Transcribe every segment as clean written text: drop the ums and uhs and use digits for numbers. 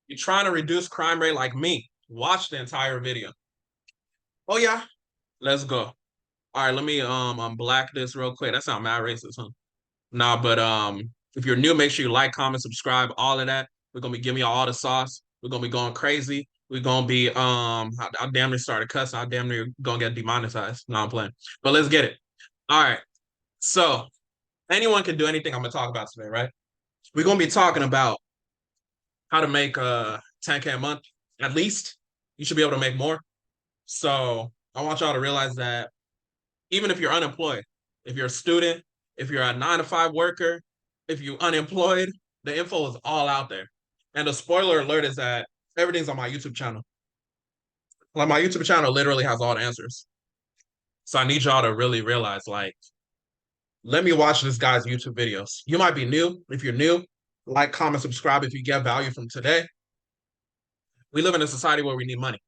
You're trying to reduce crime rate like me. Watch the entire video. Oh yeah, let's go. All right, let me unblack this real quick. That sounds mad racist, huh? Nah, but if you're new, make sure you like, comment, subscribe, all of that. We're gonna be giving you all the sauce. We're gonna be going crazy. We're gonna be I damn near started cussing. I damn near gonna get demonetized. No, I'm playing. But let's get it. All right. So anyone can do anything I'm gonna talk about today, right? We're gonna be talking about how to make 10K a month at least. You should be able to make more. So I want y'all to realize that even if you're unemployed, if you're a student, if you're a 9 to 5 worker, if you're unemployed, the info is all out there. And the spoiler alert is that everything's on my YouTube channel. Like my YouTube channel literally has all the answers. So I need y'all to really realize, like, let me watch this guy's YouTube videos. You might be new. If you're new, like, comment, subscribe if you get value from today. We live in a society where we need money.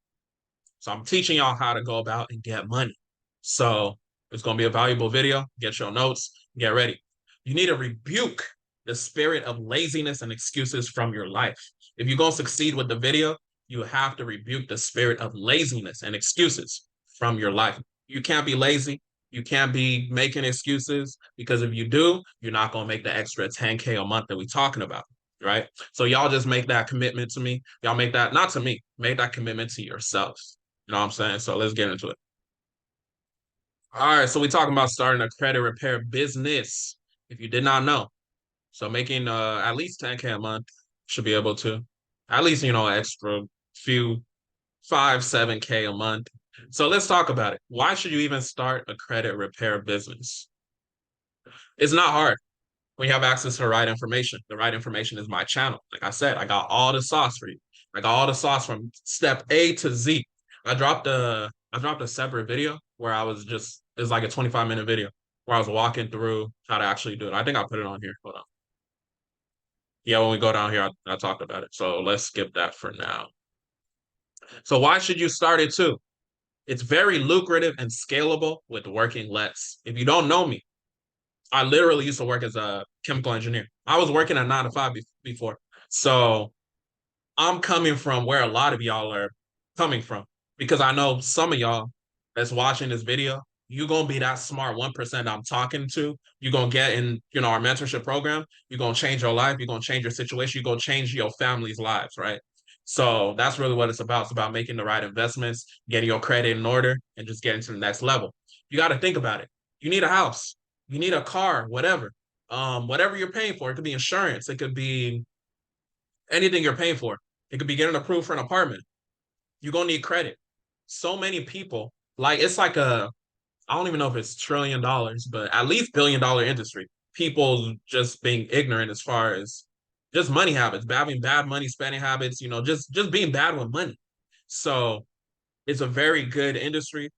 So I'm teaching y'all how to go about and get money. So it's going to be a valuable video. Get your notes, get ready. You need to rebuke the spirit of laziness and excuses from your life. If you're going to succeed with the video, you have to rebuke the spirit of laziness and excuses from your life. You can't be lazy. You can't be making excuses because if you do, you're not going to make the extra 10K a month that we're talking about. Right. So y'all just make that commitment to me. Y'all make that, not to me, make that commitment to yourselves. You know what I'm saying? So let's get into it. All right. So we're talking about starting a credit repair business. If you did not know. So making at least 10K a month should be able to. At least, extra few 5, 7K a month. So let's talk about it. Why should you even start a credit repair business? It's not hard when you have access to the right information. The right information is my channel. Like I said, I got all the sauce for you. I got all the sauce from step A to Z. I dropped a separate video where I was just it's like a 25-minute video where I was walking through how to actually do it. I think I put it on here. Hold on. Yeah, when we go down here, I talked about it. So let's skip that for now. So why should you start it too? It's very lucrative and scalable with working less. If you don't know me, I literally used to work as a chemical engineer. I was working at 9 to 5 before. So I'm coming from where a lot of y'all are coming from because I know some of y'all that's watching this video, you're going to be that smart 1% I'm talking to. You're going to get in, our mentorship program. You're going to change your life. You're going to change your situation. You're going to change your family's lives, right? So that's really what it's about. It's about making the right investments, getting your credit in order, and just getting to the next level. You got to think about it. You need a house. You need a car, whatever. Whatever you're paying for. It could be insurance. It could be anything you're paying for. It could be getting approved for an apartment. You're gonna need credit. So many people, like it's like I don't even know if it's $1 trillion, but at least $1 billion industry. People just being ignorant as far as just money habits, having bad money spending habits, just being bad with money. So it's a very good industry.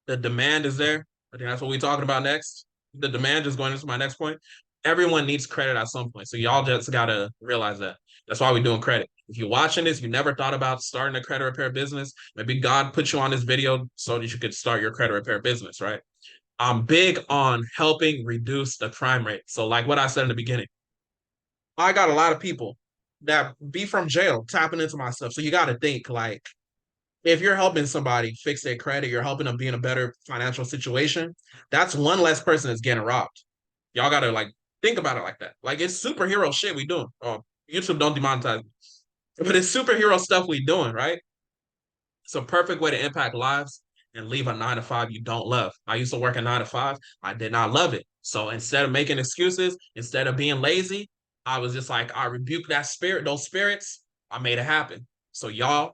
The demand is there. I think that's what we're talking about next. The demand is going into my next point. Everyone needs credit at some point. So y'all just gotta realize that. That's why we're doing credit. If you're watching this, you never thought about starting a credit repair business. Maybe God put you on this video so that you could start your credit repair business, right? I'm big on helping reduce the crime rate. So, like what I said in the beginning, I got a lot of people that be from jail tapping into my stuff. So you got to think like if you're helping somebody fix their credit, you're helping them be in a better financial situation. That's one less person that's getting robbed. Y'all gotta like think about it like that. Like it's superhero shit we doing. Oh, YouTube don't demonetize me, but it's superhero stuff we doing, right? It's a perfect way to impact lives and leave a 9 to 5 you don't love. I used to work a 9 to 5. I did not love it. So instead of making excuses, instead of being lazy, I was just like, I rebuke that spirit, those spirits. I made it happen. So y'all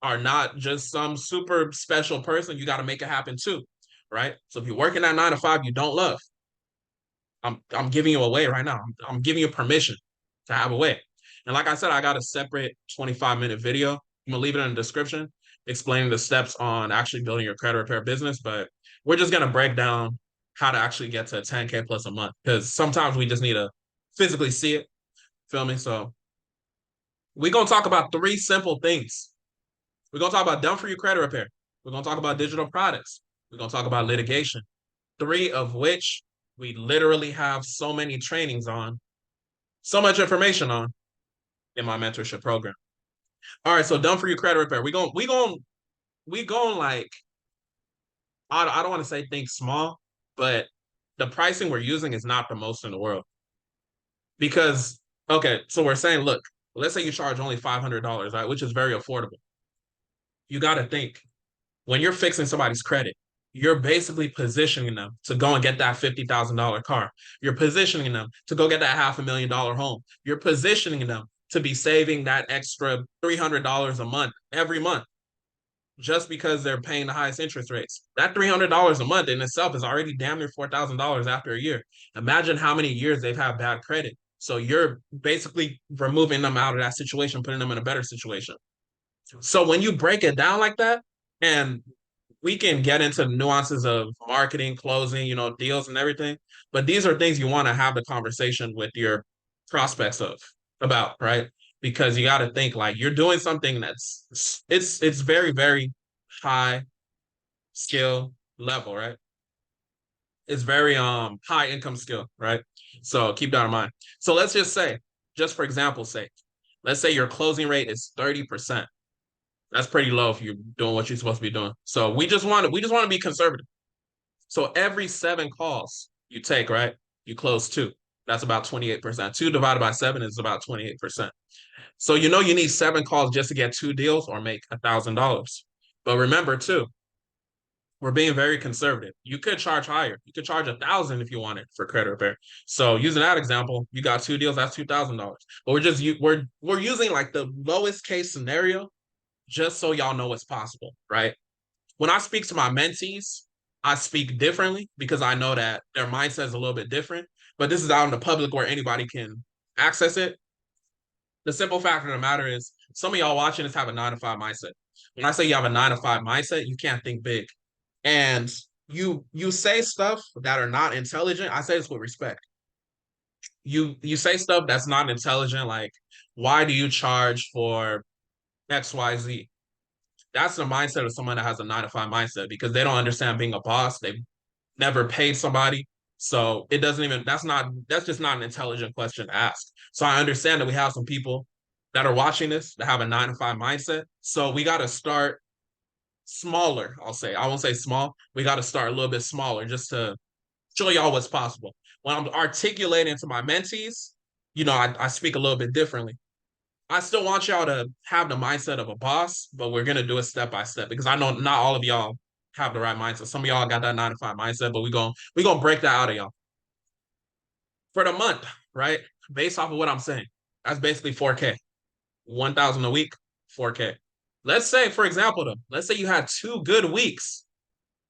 are not just some super special person. You got to make it happen too, right? So if you're working that 9 to 5 you don't love, I'm giving you away right now. I'm giving you permission to have a way. And like I said, I got a separate 25-minute video. I'm gonna leave it in the description explaining the steps on actually building your credit repair business. But we're just gonna break down how to actually get to 10K plus a month because sometimes we just need to physically see it. Feel me? So we're gonna talk about 3 simple things. We're gonna talk about done for you credit repair. We're gonna talk about digital products. We're gonna talk about litigation. 3 of which we literally have so many trainings on, so much information on in my mentorship program. All right, so done for your credit repair. We going like I don't want to say think small, but the pricing we're using is not the most in the world. Because okay, so we're saying, look, let's say you charge only $500, right, which is very affordable. You got to think when you're fixing somebody's credit, you're basically positioning them to go and get that $50,000 car. You're positioning them to go get that $500,000 home. You're positioning them to be saving that extra $300 a month every month just because they're paying the highest interest rates. That $300 a month in itself is already damn near $4,000 after a year. Imagine how many years they've had bad credit. So you're basically removing them out of that situation, putting them in a better situation. So when you break it down like that, and we can get into nuances of marketing, closing, deals and everything, but these are things you want to have the conversation with your prospects of about, right? Because you got to think like you're doing something it's very, very high skill level, right? It's very high income skill, right? So keep that in mind. So let's just say, just for example's sake, let's say your closing rate is 30%. That's pretty low if you're doing what you're supposed to be doing. So we just want to be conservative. So every 7 calls you take, right? You close two. That's about 28%. Two divided by seven is about 28%. So you need 7 calls just to get 2 deals or make $1,000. But remember too, we're being very conservative. You could charge higher. You could charge 1,000 if you wanted for credit repair. So using that example, you got 2 deals, that's $2,000. But we're using like the lowest case scenario just so y'all know what's possible, right? When I speak to my mentees, I speak differently because I know that their mindset is a little bit different. But this is out in the public where anybody can access it. The simple fact of the matter is, some of y'all watching this have a 9 to 5 mindset. When I say you have a 9 to 5 mindset, you can't think big, and you say stuff that are not intelligent. I say this with respect. You say stuff that's not intelligent, like why do you charge for XYZ? That's the mindset of someone that has a 9 to 5 mindset because they don't understand being a boss. They've never paid somebody. So it doesn't even, that's just not an intelligent question to ask. So I understand that we have some people that are watching this that have a 9 to 5 mindset. So we got to start smaller, I'll say. I won't say small. We got to start a little bit smaller just to show y'all what's possible. When I'm articulating to my mentees, I speak a little bit differently. I still want y'all to have the mindset of a boss, but we're gonna do it step by step because I know not all of y'all have the right mindset. Some of y'all got that 9 to 5 mindset, but we gonna break that out of y'all for the month, right? Based off of what I'm saying, that's basically 4K, 1,000 a week, 4K. Let's say, for example, though, let's say you had 2 good weeks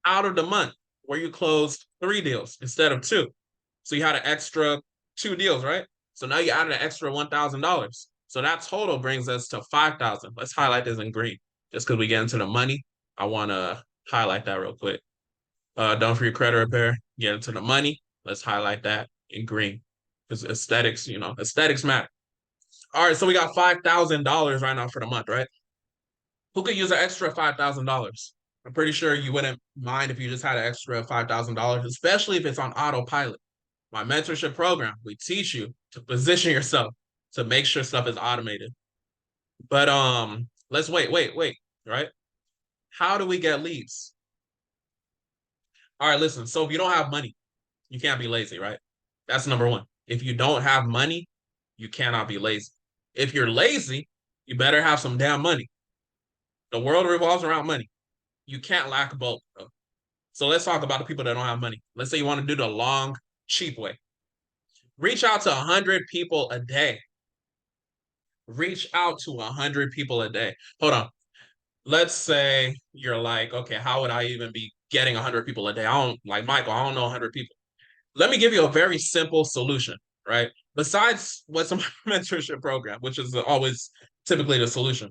out of the month where you closed 3 deals instead of two, so you had an extra 2 deals, right? So now you added an extra $1,000. So that total brings us to 5,000. Let's highlight this in green. Just because we get into the money, I want to highlight that real quick. Done for your credit repair, get into the money. Let's highlight that in green. Because aesthetics matter. All right, so we got $5,000 right now for the month, right? Who could use an extra $5,000? I'm pretty sure you wouldn't mind if you just had an extra $5,000, especially if it's on autopilot. My mentorship program, we teach you to position yourself to make sure stuff is automated. But let's wait, right? How do we get leads? All right, listen. So if you don't have money, you can't be lazy, right? That's number one. If you don't have money, you cannot be lazy. If you're lazy, you better have some damn money. The world revolves around money. You can't lack both. Bro. So let's talk about the people that don't have money. Let's say you want to do the long, cheap way. Reach out to 100 people a day. Reach out to 100 people a day. Hold on. Let's say you're like, okay, how would I even be getting 100 people a day? I don't, like Michael, I don't know 100 people. Let me give you a very simple solution, right? Besides what's a mentorship program, which is always typically the solution.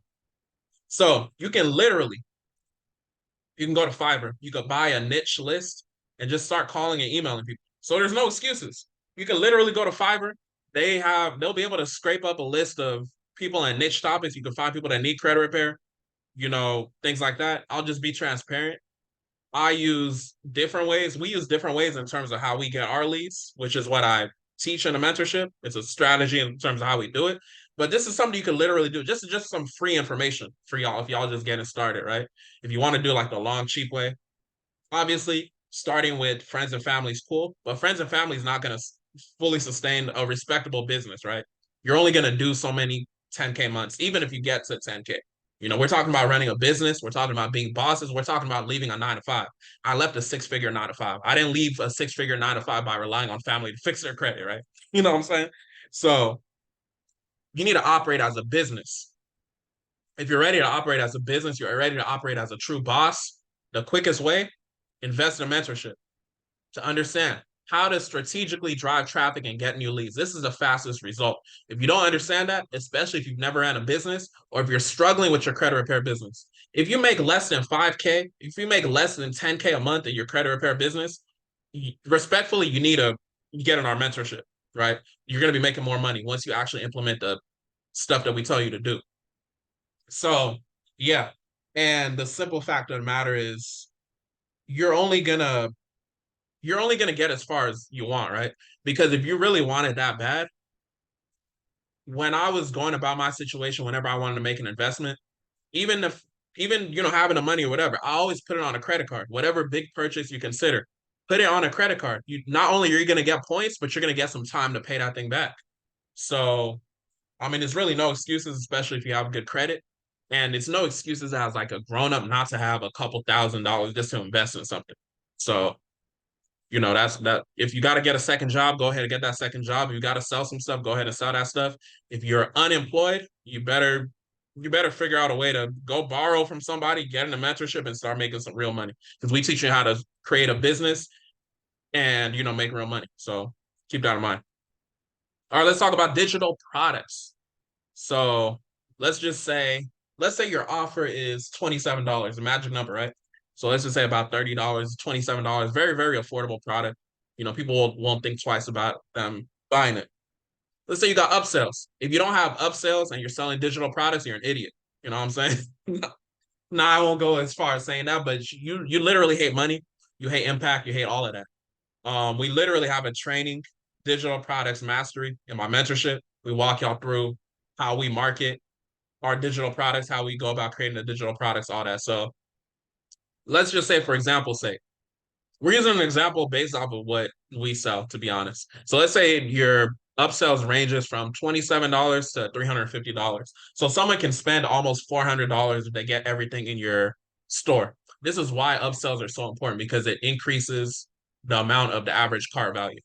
So you can go to Fiverr, you could buy a niche list and just start calling and emailing people. So there's no excuses. You can literally go to Fiverr. They'll be able to scrape up a list of people in niche topics. You can find people that need credit repair, things like that. I'll just be transparent. I use different ways. We use different ways in terms of how we get our leads, which is what I teach in the mentorship. It's a strategy in terms of how we do it. But this is something you can literally do. Just some free information for y'all if y'all just getting started, right? If you want to do like the long, cheap way, obviously starting with friends and family is cool, but friends and family is not going to fully sustain a respectable business, right? You're only going to do so many 10K months, even if you get to 10K. You know, we're talking about running a business. We're talking about being bosses. We're talking about leaving a 9 to 5. I left a 6 figure 9 to 5. I didn't leave a 6 figure 9 to 5 by relying on family to fix their credit, right? You know what I'm saying? So you need to operate as a business. If you're ready to operate as a business, you're ready to operate as a true boss. The quickest way, invest in a mentorship to understand how to strategically drive traffic and get new leads. This is the fastest result. If you don't understand that, especially if you've never ran a business or if you're struggling with your credit repair business, if you make less than 5K, if you make less than 10K a month in your credit repair business, respectfully, you need to get in our mentorship, right? You're going to be making more money once you actually implement the stuff that we tell you to do. So, yeah. And the simple fact of the matter is you're only gonna you're only gonna get as far as you want, right? Because if you really want it that bad, when I was going about my situation, whenever I wanted to make an investment, even if even having the money or whatever, I always put it on a credit card. Whatever big purchase you consider, put it on a credit card. You not only are you gonna get points, but you're gonna get some time to pay that thing back. So I mean, there's really no excuses, especially if you have good credit. And it's no excuses as like a grown up not to have a couple $1,000s just to invest in something. So, that's that. If you got to get a second job, go ahead and get that second job. If you got to sell some stuff, go ahead and sell that stuff. If you're unemployed, you better figure out a way to go borrow from somebody, get in a mentorship, and start making some real money. Because we teach you how to create a business and make real money. So keep that in mind. All right, let's talk about digital products. So let's say your offer is $27, a magic number, right? So let's just say about $30, $27, very, very affordable product. People won't think twice about buying it. Let's say you got upsells. If you don't have upsells and you're selling digital products, you're an idiot. You know what I'm saying? No, I won't go as far as saying that, but you literally hate money, you hate impact, you hate all of that. We literally have a training, digital products mastery in my mentorship. We walk y'all through how we market our digital products, how we go about creating the digital products, all that. So let's just say, for example's sake, we're using an example based off of what we sell, to be honest. So let's say your upsells ranges from $27 to $350. So someone can spend almost $400 if they get everything in your store. This is why upsells are so important because it increases the amount of the average cart value.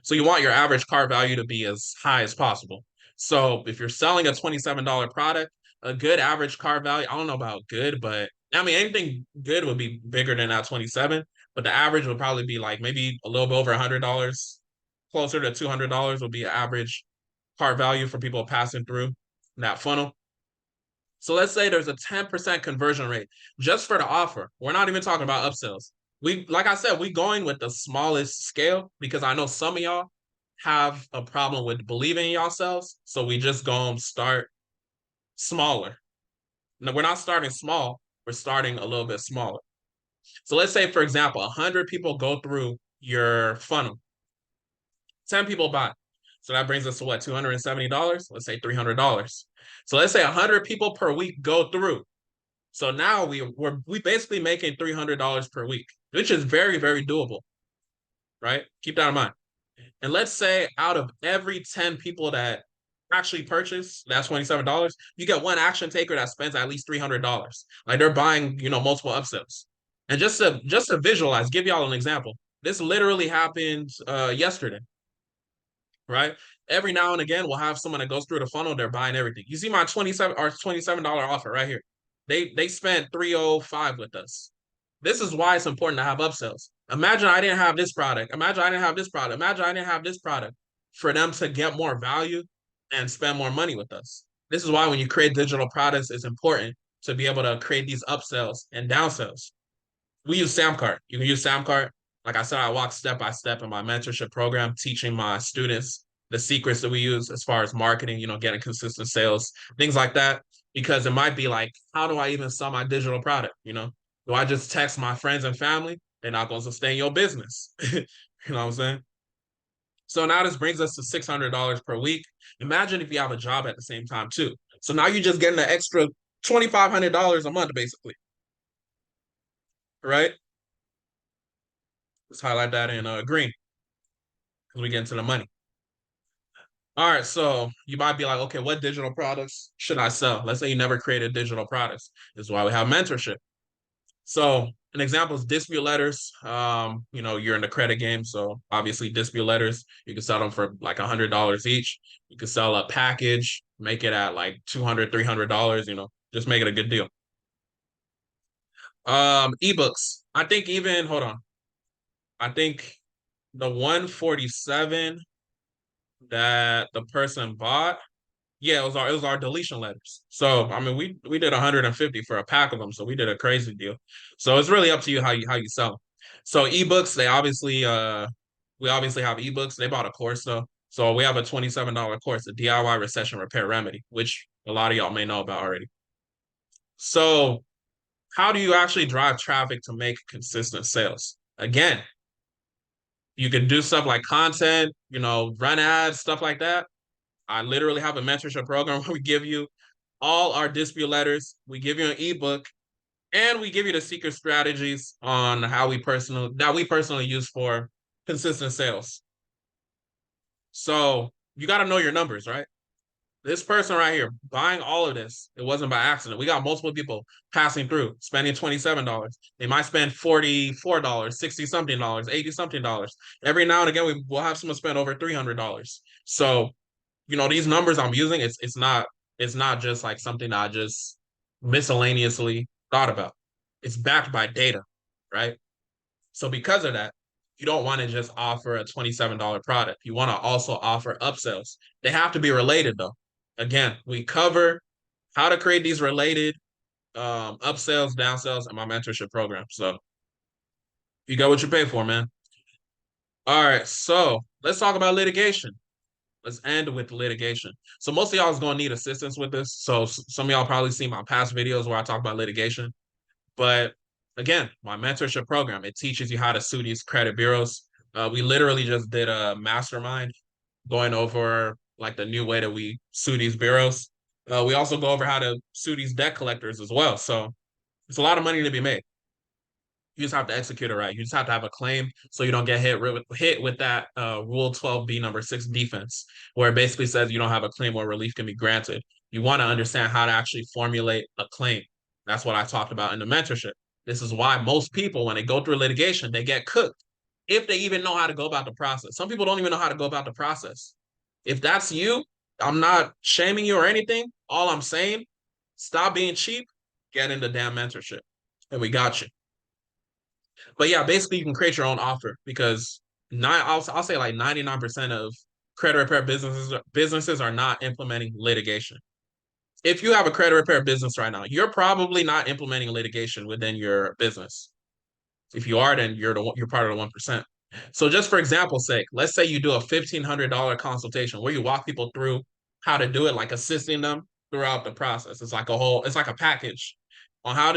So you want your average car value to be as high as possible. So if you're selling a $27 product, a good average car value, I don't know about good, but I mean anything good would be bigger than that 27, but the average would probably be like maybe a little bit over $100, closer to $200 would be an average car value for people passing through that funnel. So let's say there's a 10% conversion rate just for the offer. We're not even talking about upsells. Like I said, we going with the smallest scale because I know some of y'all have a problem with believing in yourselves. So we just gonna start smaller. No, we're not starting small. We're starting a little bit smaller. So let's say, for example, 100 people go through your funnel. 10 people buy. So that brings us to what, $270? Let's say $300. So let's say 100 people per week go through. So now we basically making $300 per week, which is very, very doable, right? Keep that in mind. And let's say out of every 10 people that actually purchase that $27, you get one action taker that spends at least $300. Like they're buying, multiple upsells. And just to visualize, give y'all an example. This literally happened yesterday, right? Every now and again, we'll have someone that goes through the funnel, they're buying everything. You see my $27 offer right here. They spent 305 with us. This is why it's important to have upsells. Imagine I didn't have this product. Imagine I didn't have this product. Imagine I didn't have this product for them to get more value and spend more money with us. This is why when you create digital products, it's important to be able to create these upsells and downsells. We use Samcart. You can use Samcart. Like I said, I walk step by step in my mentorship program, teaching my students the secrets that we use as far as marketing, getting consistent sales, things like that. Because it might be like, how do I even sell my digital product? Do I just text my friends and family? They're not going to sustain your business. You know what I'm saying? So now this brings us to $600 per week. Imagine if you have a job at the same time too. So now you're just getting an extra $2,500 a month, basically, right? Let's highlight that in green because we get into the money. All right, so you might be like, okay, what digital products should I sell? Let's say you never created digital products. This is why we have mentorship. So an example is dispute letters. You're in the credit game, so obviously dispute letters, you can sell them for like $100 each. You can sell a package, make it at like $200, $300, just make it a good deal. Ebooks. I think even hold on. I think the 147 that the person bought, yeah, it was our deletion letters. So I mean, we did 150 for a pack of them, so we did a crazy deal. So it's really up to you how you sell them. So ebooks, we obviously have ebooks. They bought a course though, so we have a $27 course, a DIY recession repair remedy, which a lot of y'all may know about already. So how do you actually drive traffic to make consistent sales? Again, you can do stuff like content, run ads, stuff like that. I literally have a mentorship program where we give you all our dispute letters, we give you an ebook, and we give you the secret strategies on how we personally use for consistent sales. So you got to know your numbers, right? This person right here buying all of this, it wasn't by accident. We got multiple people passing through, spending $27. They might spend $44, 60 something dollars, 80 something dollars. Every now and again, we will have someone spend over $300. So, these numbers I'm using, it's not just like something that I just miscellaneously thought about. It's backed by data, right? So because of that, you don't want to just offer a $27 product. You want to also offer upsells. They have to be related though. Again, we cover how to create these related upsells, downsells in my mentorship program. So you got what you pay for, man. All right, so let's talk about litigation. Let's end with litigation. So most of y'all is going to need assistance with this. So some of y'all probably see my past videos where I talk about litigation. But again, my mentorship program, it teaches you how to sue these credit bureaus. We literally just did a mastermind going over like the new way that we sue these bureaus. We also go over how to sue these debt collectors as well. So it's a lot of money to be made. You just have to execute it right. You just have to have a claim so you don't get hit with that Rule 12B number 6 defense, where it basically says you don't have a claim where relief can be granted. You want to understand how to actually formulate a claim. That's what I talked about in the mentorship. This is why most people, when they go through litigation, they get cooked if they even know how to go about the process. Some people don't even know how to go about the process. If that's you, I'm not shaming you or anything. All I'm saying, stop being cheap, get into damn mentorship, and we got you. But yeah, basically you can create your own offer because I'll say like 99% of credit repair businesses are not implementing litigation. If you have a credit repair business right now, you're probably not implementing litigation within your business. If you are, then you're part of the 1%. So just for example's sake, let's say you do a $1,500 consultation where you walk people through how to do it, like assisting them throughout the process. It's like a package on how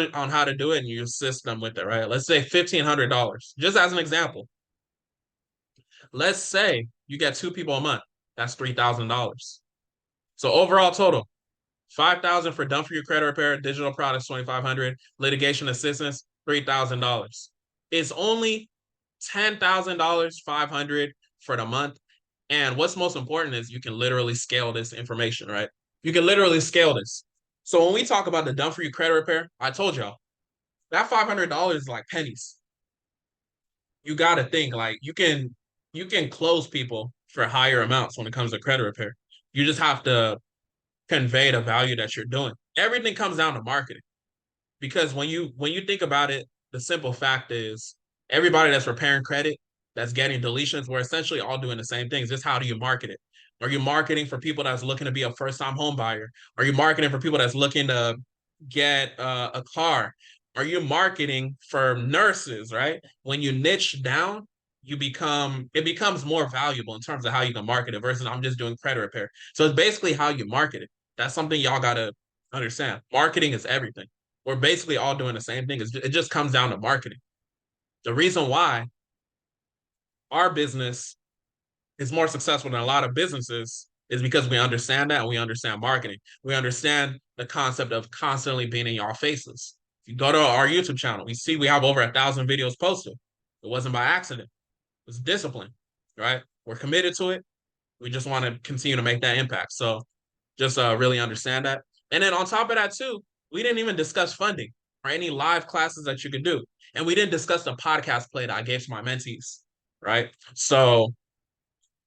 to do it, and you assist them with it, right? Let's say $1,500, just as an example. Let's say you get 2 people a month. That's $3,000. So overall total, 5,000 for done for your credit repair, digital products 2,500, litigation assistance $3,000. It's only $10,000, 500 for the month. And what's most important is you can literally scale this information, right? You can literally scale this. So when we talk about the done for you credit repair, I told y'all that $500 is like pennies. You got to think like you can close people for higher amounts when it comes to credit repair. You just have to convey the value that you're doing. Everything comes down to marketing because when you think about it, the simple fact is everybody that's repairing credit, that's getting deletions, we're essentially all doing the same things. Just how do you market it? Are you marketing for people that's looking to be a first-time home buyer? Are you marketing for people that's looking to get a car? Are you marketing for nurses, right? When you niche down, it becomes more valuable in terms of how you can market it versus I'm just doing credit repair. So it's basically how you market it. That's something y'all gotta understand. Marketing is everything. We're basically all doing the same thing. It just comes down to marketing. The reason why our business is more successful than a lot of businesses is because we understand that and we understand marketing. We understand the concept of constantly being in your faces. If you go to our YouTube channel, we see we have over 1,000 videos posted. It wasn't by accident. It was discipline, right? We're committed to it. We just want to continue to make that impact. So just really understand that. And then on top of that, too, we didn't even discuss funding or any live classes that you could do. And we didn't discuss the podcast play that I gave to my mentees, right? So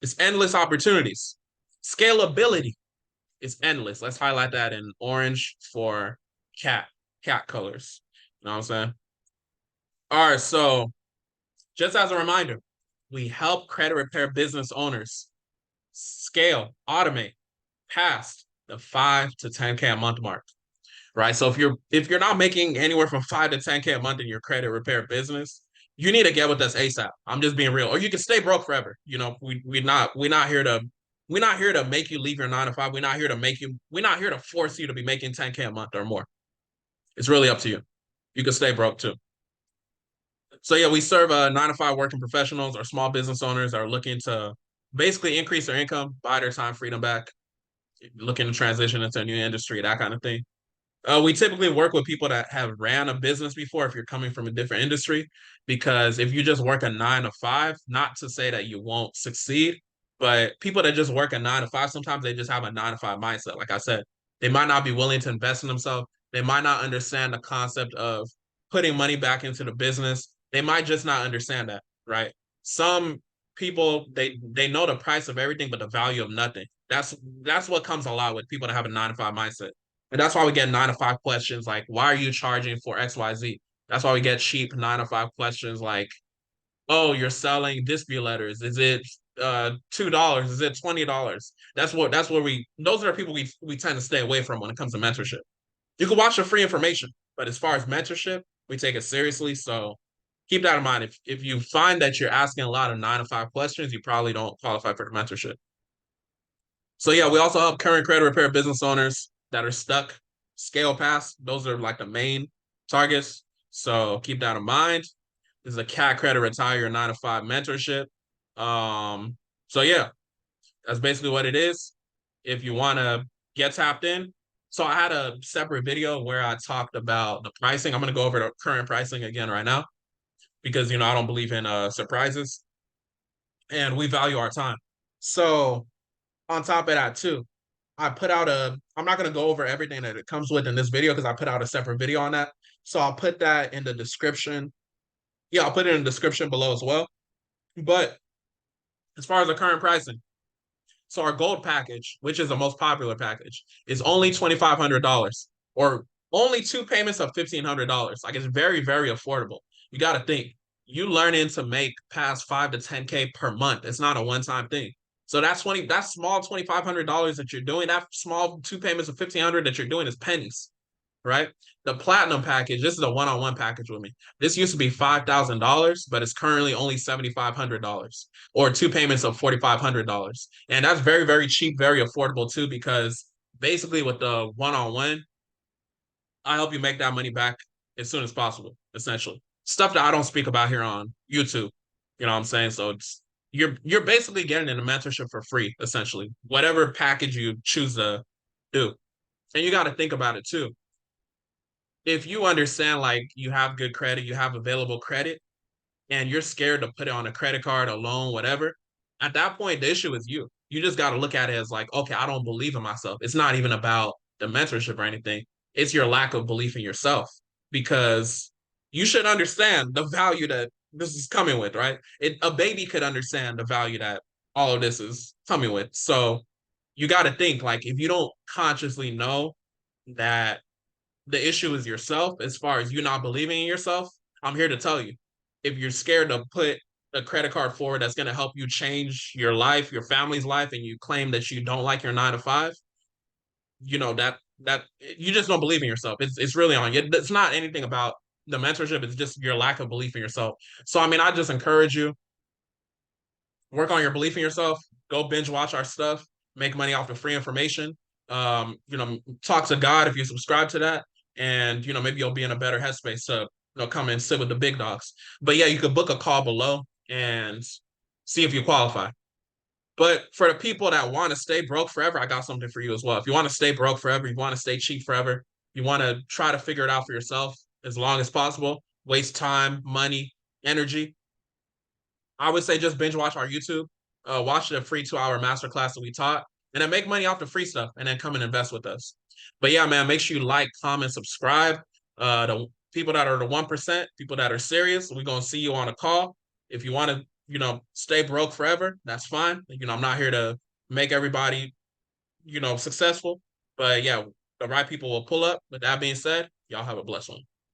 it's endless opportunities. Scalability is endless. Let's highlight that in orange for cat colors. You know what I'm saying? All right, so just as a reminder, we help credit repair business owners scale, automate past the 5 to 10K a month mark, right? So if you're not making anywhere from 5 to 10K a month in your credit repair business, you need to get with us ASAP. I'm just being real. Or you can stay broke forever. You know, we're not here to make you leave your 9 to 5. We're not here to force you to be making 10K a month or more. It's really up to you. You can stay broke too. So yeah, we serve 9 to 5 working professionals or small business owners that are looking to basically increase their income, buy their time freedom back, looking to transition into a new industry, that kind of thing. We typically work with people that have ran a business before if you're coming from a different industry, because if you just work a 9 to 5, not to say that you won't succeed, but people that just work a 9 to 5, sometimes they just have a 9 to 5 mindset. Like I said, they might not be willing to invest in themselves. They might not understand the concept of putting money back into the business. They might just not understand that, right? Some people they know the price of everything, but the value of nothing. That's what comes a lot with people that have a 9 to 5 mindset. And that's why we get 9 to 5 questions like, why are you charging for XYZ? That's why we get cheap 9 to 5 questions like, oh, you're selling dispute letters. Is it $2? Is it $20? That's where those are the people we tend to stay away from when it comes to mentorship. You can watch the free information, but as far as mentorship, we take it seriously. So keep that in mind. If you find that you're asking a lot of 9 to 5 questions, you probably don't qualify for the mentorship. So yeah, we also help current credit repair business owners that are stuck scale past. Those are like the main targets. So keep that in mind. This is a cat credit retire 9 to 5 mentorship. So yeah, that's basically what it is. If you want to get tapped in. So I had a separate video where I talked about the pricing. I'm going to go over the current pricing again right now because I don't believe in surprises and we value our time. So on top of that too, I'm not going to go over everything that it comes with in this video because I put out a separate video on that. So I'll put that in the description. Yeah, I'll put it in the description below as well. But as far as the current pricing, so our gold package, which is the most popular package, is only $2,500 or only 2 payments of $1,500. Like it's very, very affordable. You got to think you learning to make past 5 to 10K per month. It's not a one-time thing. So that small $2,500 that you're doing, that small 2 payments of 1,500 that you're doing is pennies, right? The platinum package, this is a one-on-one package with me. This used to be $5,000, but it's currently only $7,500 or 2 payments of $4,500. And that's very, very cheap, very affordable too, because basically with the one-on-one, I help you make that money back as soon as possible, essentially. Stuff that I don't speak about here on YouTube. You know what I'm saying? So you're basically getting in a mentorship for free, essentially. Whatever package you choose to do. And you got to think about it too. If you understand like you have good credit, you have available credit, and you're scared to put it on a credit card, a loan, whatever, at that point, the issue is you. You just got to look at it as like, okay, I don't believe in myself. It's not even about the mentorship or anything. It's your lack of belief in yourself because you should understand the value that this is coming with, right? A baby could understand the value that all of this is coming with. So you got to think like if you don't consciously know that the issue is yourself as far as you not believing in yourself, I'm here to tell you. If you're scared to put a credit card forward that's going to help you change your life, your family's life, and you claim that you don't like your 9 to 5, that you just don't believe in yourself. It's really on you. It's not anything about the mentorship. It's just your lack of belief in yourself. So I mean, I just encourage you work on your belief in yourself. Go binge watch our stuff. Make money off the free information. Talk to God if you subscribe to that, and maybe you'll be in a better headspace to come and sit with the big dogs. But yeah, you could book a call below and see if you qualify. But for the people that want to stay broke forever, I got something for you as well. If you want to stay broke forever, you want to stay cheap forever, you want to try to figure it out for yourself as long as possible, waste time, money, energy, I would say just binge watch our YouTube, watch the free 2 hour masterclass that we taught, and then make money off the free stuff, and then come and invest with us. But yeah, man, make sure you like, comment, subscribe. The people that are the 1%, people that are serious, we're gonna see you on a call. If you want to, stay broke forever, that's fine. I'm not here to make everybody, successful. But yeah, the right people will pull up. With that being said, y'all have a blessed one.